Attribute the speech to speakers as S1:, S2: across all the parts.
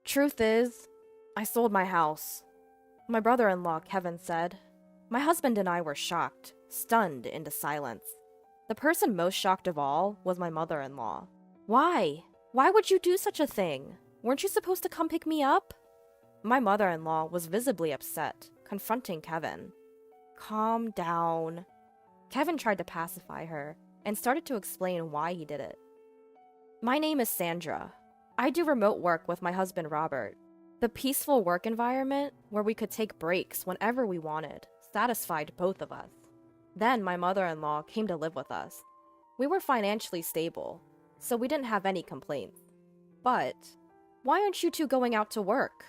S1: Truth is, I sold my house. My brother-in-law, Kevin, said. My husband and I were shocked, stunned into silence. The person most shocked of all was my mother-in-law. Why? Why would you do such a thing? Weren't you supposed to come pick me up? My mother-in-law was visibly upset, confronting Kevin. Calm down. Kevin tried to pacify her and started to explain why he did it. My name is Sandra. I do remote work with my husband Robert. The peaceful work environment, where we could take breaks whenever we wanted, satisfied both of us. Then my mother-in-law came to live with us. We were financially stable, so we didn't have any complaints. But why aren't you two going out to work?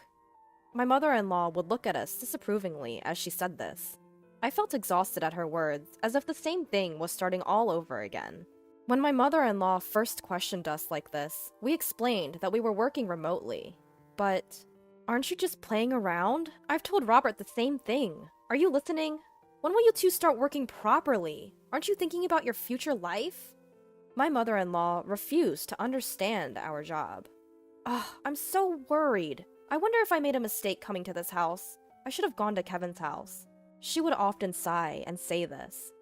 S1: My mother-in-law would look at us disapprovingly as she said this. I felt exhausted at her words, as if the same thing was starting all over again. When my mother-in-law first questioned us like this, we explained that we were working remotely. But aren't you just playing around? I've told Robert the same thing. Are you listening? When will you two start working properly? Aren't you thinking about your future life? My mother-in-law refused to understand our job. I'm so worried. I wonder if I made a mistake coming to this house. I should have gone to Kevin's house. She would often sigh and say this.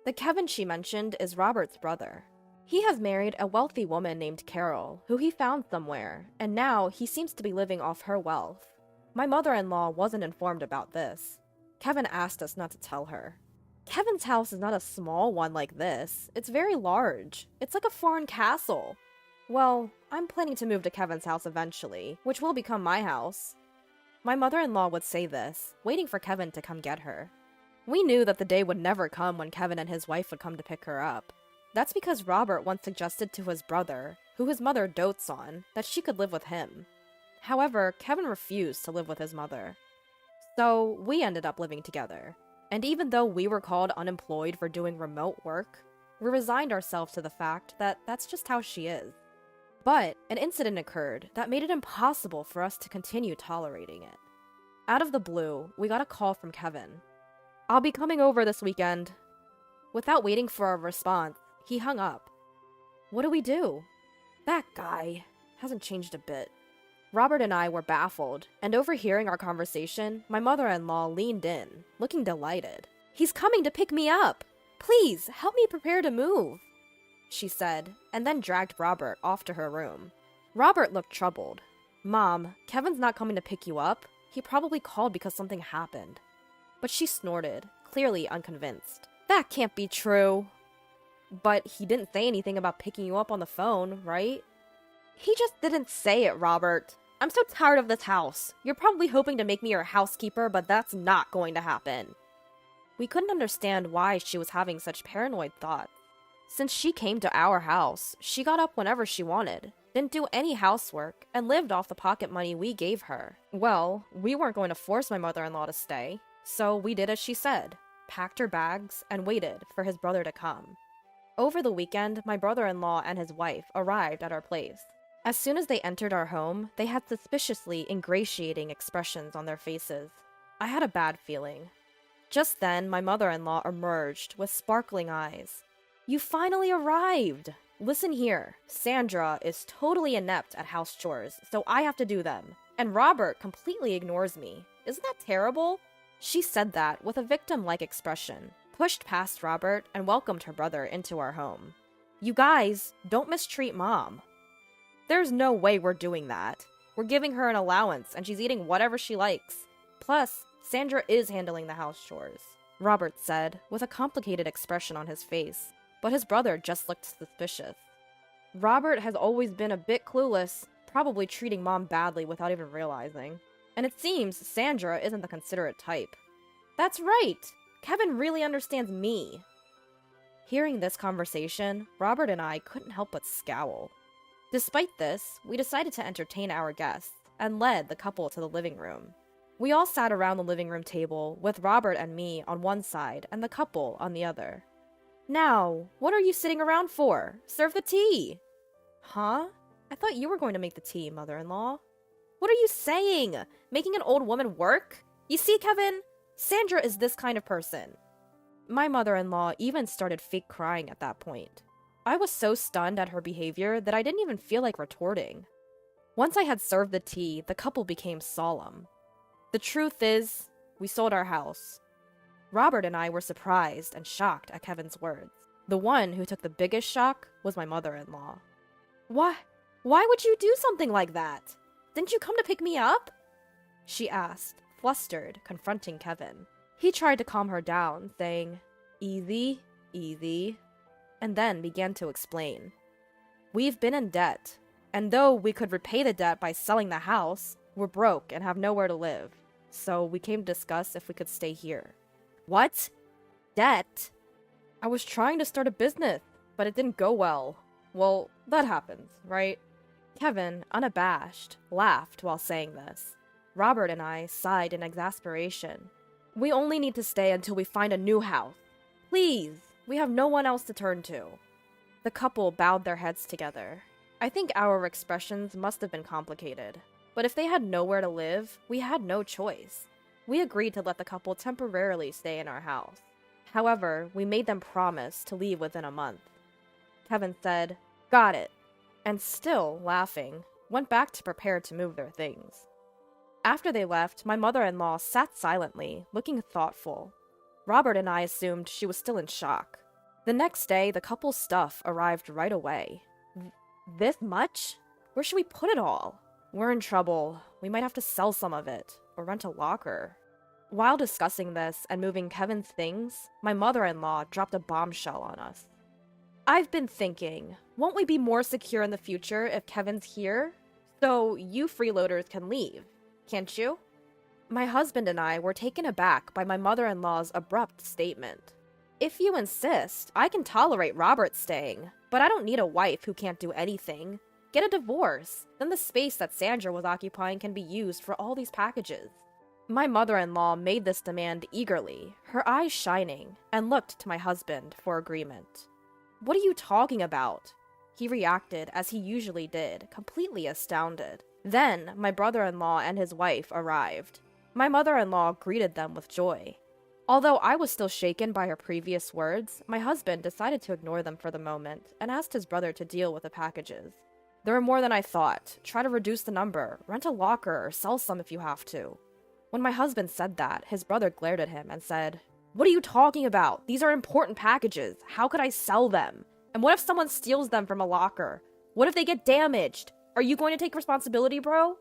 S1: The Kevin she mentioned is Robert's brother. He has married a wealthy woman named Carol, who he found somewhere, and now he seems to be living off her wealth. My mother-in-law wasn't informed about this. Kevin asked us not to tell her. Kevin's house is not a small one like this. It's very large. It's like a foreign castle. Well, I'm planning to move to Kevin's house eventually, which will become my house. My mother-in-law would say this, waiting for Kevin to come get her. We knew that the day would never come when Kevin and his wife would come to pick her up. That's because Robert once suggested to his brother, who his mother dotes on, that she could live with him. However, Kevin refused to live with his mother. So, we ended up living together. And even though we were called unemployed for doing remote work, we resigned ourselves to the fact that that's just how she is. But an incident occurred that made it impossible for us to continue tolerating it. Out of the blue, we got a call from Kevin. I'll be coming over this weekend. Without waiting for a response, he hung up. What do we do? That guy hasn't changed a bit. Robert and I were baffled, and overhearing our conversation, my mother-in-law leaned in, looking delighted. He's coming to pick me up! Please, help me prepare to move, she said, and then dragged Robert off to her room. Robert looked troubled. Mom, Kevin's not coming to pick you up. He probably called because something happened. But she snorted, clearly unconvinced. That can't be true. But he didn't say anything about picking you up on the phone, right? He just didn't say it, Robert. I'm so tired of this house. You're probably hoping to make me your housekeeper, but that's not going to happen. We couldn't understand why she was having such paranoid thoughts. Since she came to our house, she got up whenever she wanted, didn't do any housework, and lived off the pocket money we gave her. Well, we weren't going to force my mother-in-law to stay, so we did as she said, packed her bags, and waited for his brother to come. Over the weekend, my brother-in-law and his wife arrived at our place. As soon as they entered our home, they had suspiciously ingratiating expressions on their faces. I had a bad feeling. Just then, my mother-in-law emerged with sparkling eyes. You finally arrived! Listen here, Sandra is totally inept at house chores, so I have to do them. And Robert completely ignores me. Isn't that terrible? She said that with a victim-like expression, pushed past Robert, and welcomed her brother into our home. You guys, don't mistreat Mom. There's no way we're doing that. We're giving her an allowance, and she's eating whatever she likes. Plus, Sandra is handling the house chores, Robert said, with a complicated expression on his face, but his brother just looked suspicious. Robert has always been a bit clueless, probably treating Mom badly without even realizing. And it seems Sandra isn't the considerate type. That's right! Kevin really understands me. Hearing this conversation, Robert and I couldn't help but scowl. Despite this, we decided to entertain our guests, and led the couple to the living room. We all sat around the living room table, with Robert and me on one side and the couple on the other. Now, what are you sitting around for? Serve the tea! Huh? I thought you were going to make the tea, mother-in-law. What are you saying? Making an old woman work? You see, Kevin? Sandra is this kind of person. My mother-in-law even started fake crying at that point. I was so stunned at her behavior that I didn't even feel like retorting. Once I had served the tea, the couple became solemn. The truth is, we sold our house. Robert and I were surprised and shocked at Kevin's words. The one who took the biggest shock was my mother-in-law. Why would you do something like that? Didn't you come to pick me up? She asked, flustered, confronting Kevin. He tried to calm her down, saying, "Easy, easy," and then began to explain. We've been in debt, and though we could repay the debt by selling the house, we're broke and have nowhere to live. So we came to discuss if we could stay here. What? Debt? I was trying to start a business, but it didn't go well. Well, that happens, right? Kevin, unabashed, laughed while saying this. Robert and I sighed in exasperation. We only need to stay until we find a new house. Please, we have no one else to turn to. The couple bowed their heads together. I think our expressions must have been complicated, but if they had nowhere to live, we had no choice. We agreed to let the couple temporarily stay in our house. However, we made them promise to leave within a month. Kevin said, "Got it," and still laughing, went back to prepare to move their things. After they left, my mother-in-law sat silently, looking thoughtful. Robert and I assumed she was still in shock. The next day, the couple's stuff arrived right away. This much? Where should we put it all? We're in trouble. We might have to sell some of it, or rent a locker. While discussing this and moving Kevin's things, my mother-in-law dropped a bombshell on us. I've been thinking, won't we be more secure in the future if Kevin's here? So you freeloaders can leave, can't you? My husband and I were taken aback by my mother-in-law's abrupt statement. If you insist, I can tolerate Robert staying, but I don't need a wife who can't do anything. Get a divorce, then the space that Sandra was occupying can be used for all these packages. My mother-in-law made this demand eagerly, her eyes shining, and looked to my husband for agreement. What are you talking about? He reacted as he usually did, completely astounded. Then, my brother-in-law and his wife arrived. My mother-in-law greeted them with joy. Although I was still shaken by her previous words, my husband decided to ignore them for the moment and asked his brother to deal with the packages. There were more than I thought. Try to reduce the number, rent a locker, or sell some if you have to. When my husband said that, his brother glared at him and said, "What are you talking about? These are important packages. How could I sell them? And what if someone steals them from a locker? What if they get damaged? Are you going to take responsibility, bro?"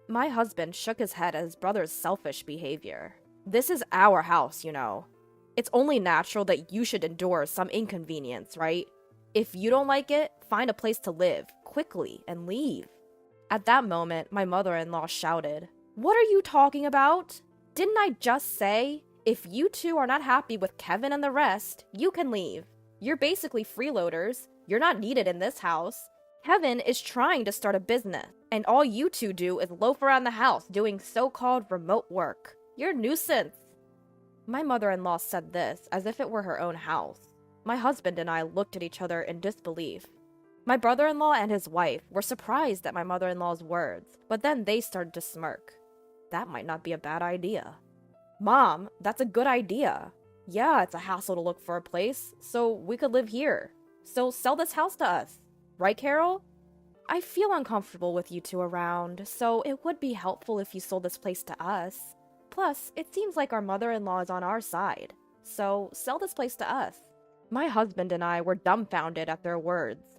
S1: My husband shook his head at his brother's selfish behavior. This is our house, you know. It's only natural that you should endure some inconvenience, right? If you don't like it, find a place to live, quickly, and leave. At that moment, my mother-in-law shouted, "What are you talking about? Didn't I just say, if you two are not happy with Kevin and the rest, you can leave. You're basically freeloaders. You're not needed in this house. Kevin is trying to start a business, and all you two do is loaf around the house doing so-called remote work. You're a nuisance." My mother-in-law said this as if it were her own house. My husband and I looked at each other in disbelief. My brother-in-law and his wife were surprised at my mother-in-law's words, but then they started to smirk. That might not be a bad idea. "Mom, that's a good idea. Yeah, it's a hassle to look for a place, so we could live here. So sell this house to us. Right, Carol? I feel uncomfortable with you two around, so it would be helpful if you sold this place to us. Plus, it seems like our mother-in-law is on our side, so sell this place to us." My husband and I were dumbfounded at their words.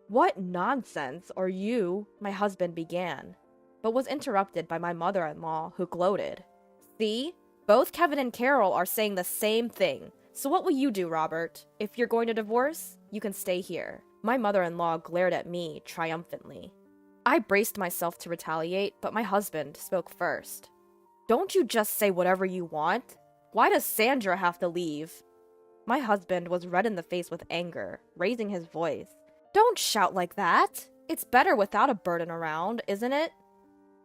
S1: "What nonsense are you?" my husband began, but was interrupted by my mother-in-law, who gloated. "See? Both Kevin and Carol are saying the same thing. So what will you do, Robert? If you're going to divorce, you can stay here." My mother-in-law glared at me triumphantly. I braced myself to retaliate, but my husband spoke first. "Don't you just say whatever you want? Why does Sandra have to leave?" My husband was red in the face with anger, raising his voice. "Don't shout like that! It's better without a burden around, isn't it?"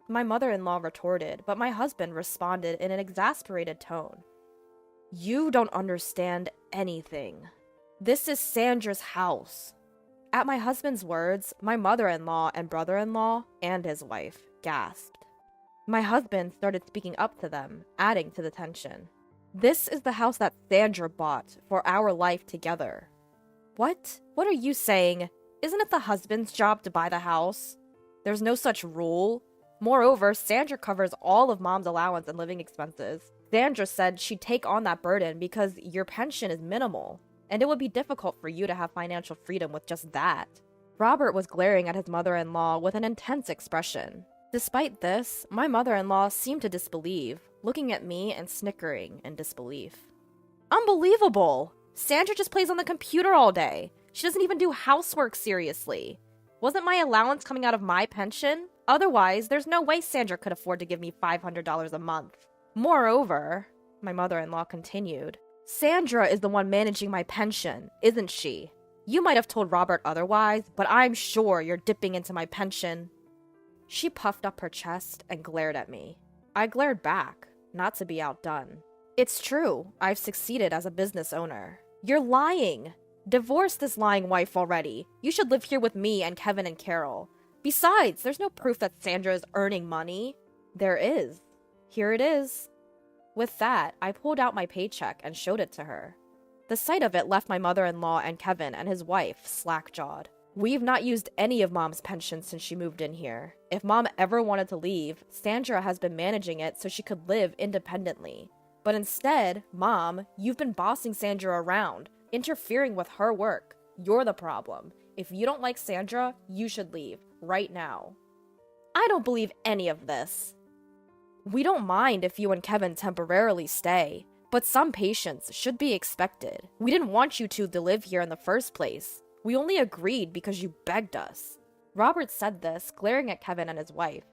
S1: My mother-in-law retorted, but my husband responded in an exasperated tone. "You don't understand anything. This is Sandra's house." At my husband's words, my mother-in-law and brother-in-law, and his wife, gasped. My husband started speaking up to them, adding to the tension. "This is the house that Sandra bought for our life together." "What? What are you saying? Isn't it the husband's job to buy the house?" There's no such rule. Moreover, Sandra covers all of Mom's allowance and living expenses. Sandra said she'd take on that burden because your pension is minimal, and it would be difficult for you to have financial freedom with just that. Robert was glaring at his mother-in-law with an intense expression. Despite this, my mother-in-law seemed to disbelieve, looking at me and snickering in disbelief. Unbelievable! Sandra just plays on the computer all day. She doesn't even do housework seriously. Wasn't my allowance coming out of my pension? Otherwise, there's no way Sandra could afford to give me $500 a month. Moreover, my mother-in-law continued, Sandra is the one managing my pension, isn't she? You might have told Robert otherwise, but I'm sure you're dipping into my pension. She puffed up her chest and glared at me. I glared back, not to be outdone. It's true, I've succeeded as a business owner. You're lying. Divorce this lying wife already. You should live here with me and Kevin and Carol. Besides, there's no proof that Sandra is earning money. There is. Here it is. With that, I pulled out my paycheck and showed it to her. The sight of it left my mother-in-law and Kevin and his wife slack-jawed. We've not used any of Mom's pension since she moved in here. If Mom ever wanted to leave, Sandra has been managing it so she could live independently. But instead, Mom, you've been bossing Sandra around, interfering with her work. You're the problem. If you don't like Sandra, you should leave, right now. I don't believe any of this. We don't mind if you and Kevin temporarily stay, but some patience should be expected. We didn't want you two to live here in the first place. We only agreed because you begged us. Robert said this, glaring at Kevin and his wife.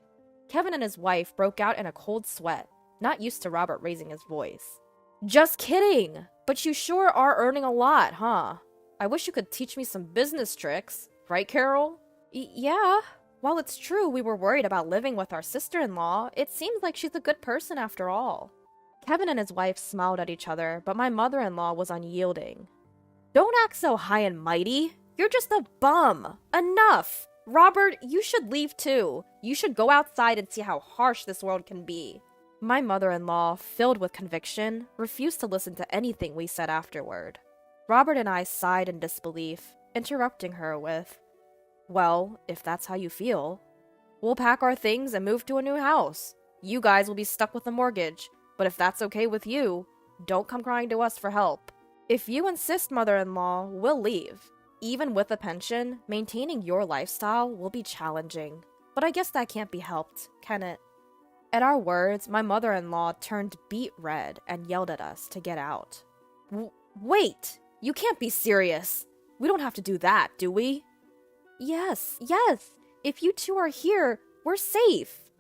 S1: Kevin and his wife broke out in a cold sweat, not used to Robert raising his voice. Just kidding! But you sure are earning a lot, huh? I wish you could teach me some business tricks. Right, Carol? Yeah. While it's true we were worried about living with our sister-in-law, it seems like she's a good person after all. Kevin and his wife smiled at each other, but my mother-in-law was unyielding. Don't act so high and mighty. You're just a bum. Enough. Robert, you should leave too. You should go outside and see how harsh this world can be. My mother-in-law, filled with conviction, refused to listen to anything we said afterward. Robert and I sighed in disbelief, interrupting her with, well, if that's how you feel, we'll pack our things and move to a new house. You guys will be stuck with a mortgage, but if that's okay with you, don't come crying to us for help. If you insist, mother-in-law, we'll leave. Even with a pension, maintaining your lifestyle will be challenging. But I guess that can't be helped, can it? At our words, my mother-in-law turned beet red and yelled at us to get out. Wait! You can't be serious! We don't have to do that, do we? Yes. If you two are here, we're safe.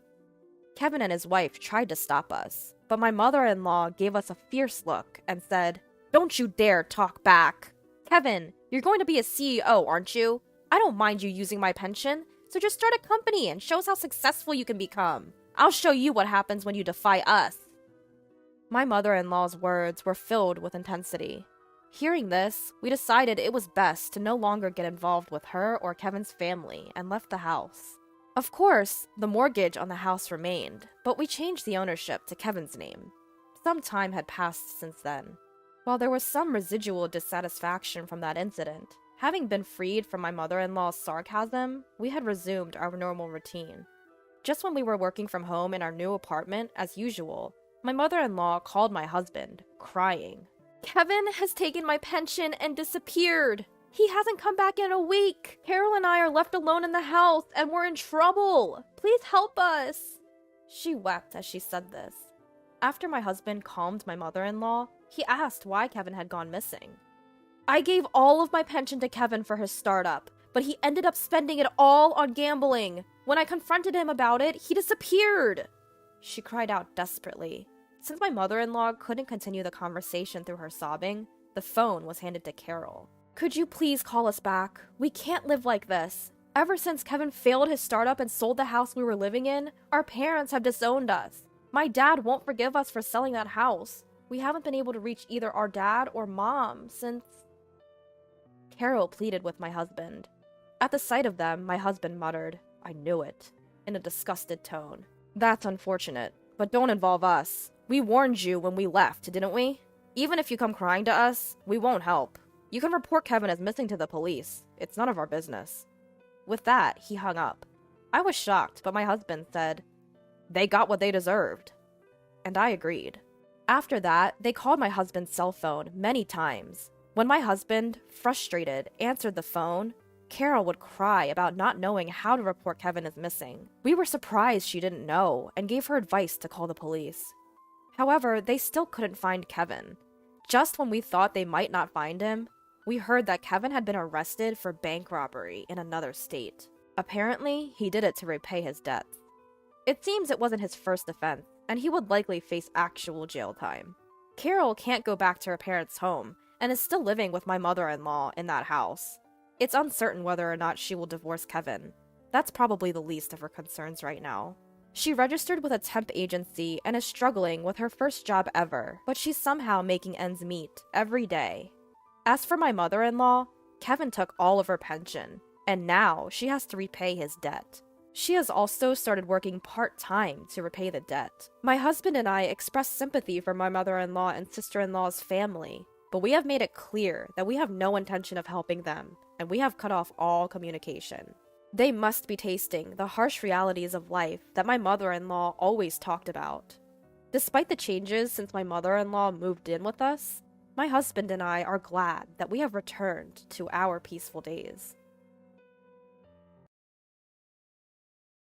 S1: Kevin and his wife tried to stop us, but my mother-in-law gave us a fierce look and said, Don't you dare talk back. Kevin, you're going to be a CEO, aren't you? I don't mind you using my pension, so just start a company and show us how successful you can become. I'll show you what happens when you defy us. My mother-in-law's words were filled with intensity. Hearing this, we decided it was best to no longer get involved with her or Kevin's family and left the house. Of course, the mortgage on the house remained, but we changed the ownership to Kevin's name. Some time had passed since then. While there was some residual dissatisfaction from that incident, having been freed from my mother-in-law's sarcasm, we had resumed our normal routine. Just when we were working from home in our new apartment, as usual, my mother-in-law called my husband, crying. Kevin has taken my pension and disappeared. He hasn't come back in a week. Carol and I are left alone in the house and we're in trouble. Please help us. She wept as she said this. After my husband calmed my mother-in-law, he asked why Kevin had gone missing. I gave all of my pension to Kevin for his startup, but he ended up spending it all on gambling. When I confronted him about it, he disappeared. She cried out desperately. Since my mother-in-law couldn't continue the conversation through her sobbing, the phone was handed to Carol. Could you please call us back? We can't live like this. Ever since Kevin failed his startup and sold the house we were living in, our parents have disowned us. My dad won't forgive us for selling that house. We haven't been able to reach either our dad or mom since... Carol pleaded with my husband. At the sight of them, my husband muttered, I knew it, in a disgusted tone. That's unfortunate, but don't involve us. We warned you when we left, didn't we? Even if you come crying to us, we won't help. You can report Kevin as missing to the police. It's none of our business. With that, he hung up. I was shocked, but my husband said, "They got what they deserved." And I agreed. After that, they called my husband's cell phone many times. When my husband, frustrated, answered the phone, Carol would cry about not knowing how to report Kevin as missing. We were surprised she didn't know and gave her advice to call the police. However, they still couldn't find Kevin. Just when we thought they might not find him, we heard that Kevin had been arrested for bank robbery in another state. Apparently, he did it to repay his debts. It seems it wasn't his first offense, and he would likely face actual jail time. Carol can't go back to her parents' home and is still living with my mother-in-law in that house. It's uncertain whether or not she will divorce Kevin. That's probably the least of her concerns right now. She registered with a temp agency and is struggling with her first job ever, but she's somehow making ends meet every day. As for my mother-in-law, Kevin took all of her pension, and now she has to repay his debt. She has also started working part-time to repay the debt. My husband and I expressed sympathy for my mother-in-law and sister-in-law's family, but we have made it clear that we have no intention of helping them, and we have cut off all communication. They must be tasting the harsh realities of life that my mother-in-law always talked about. Despite the changes since my mother-in-law moved in with us, my husband and I are glad that we have returned to our peaceful days.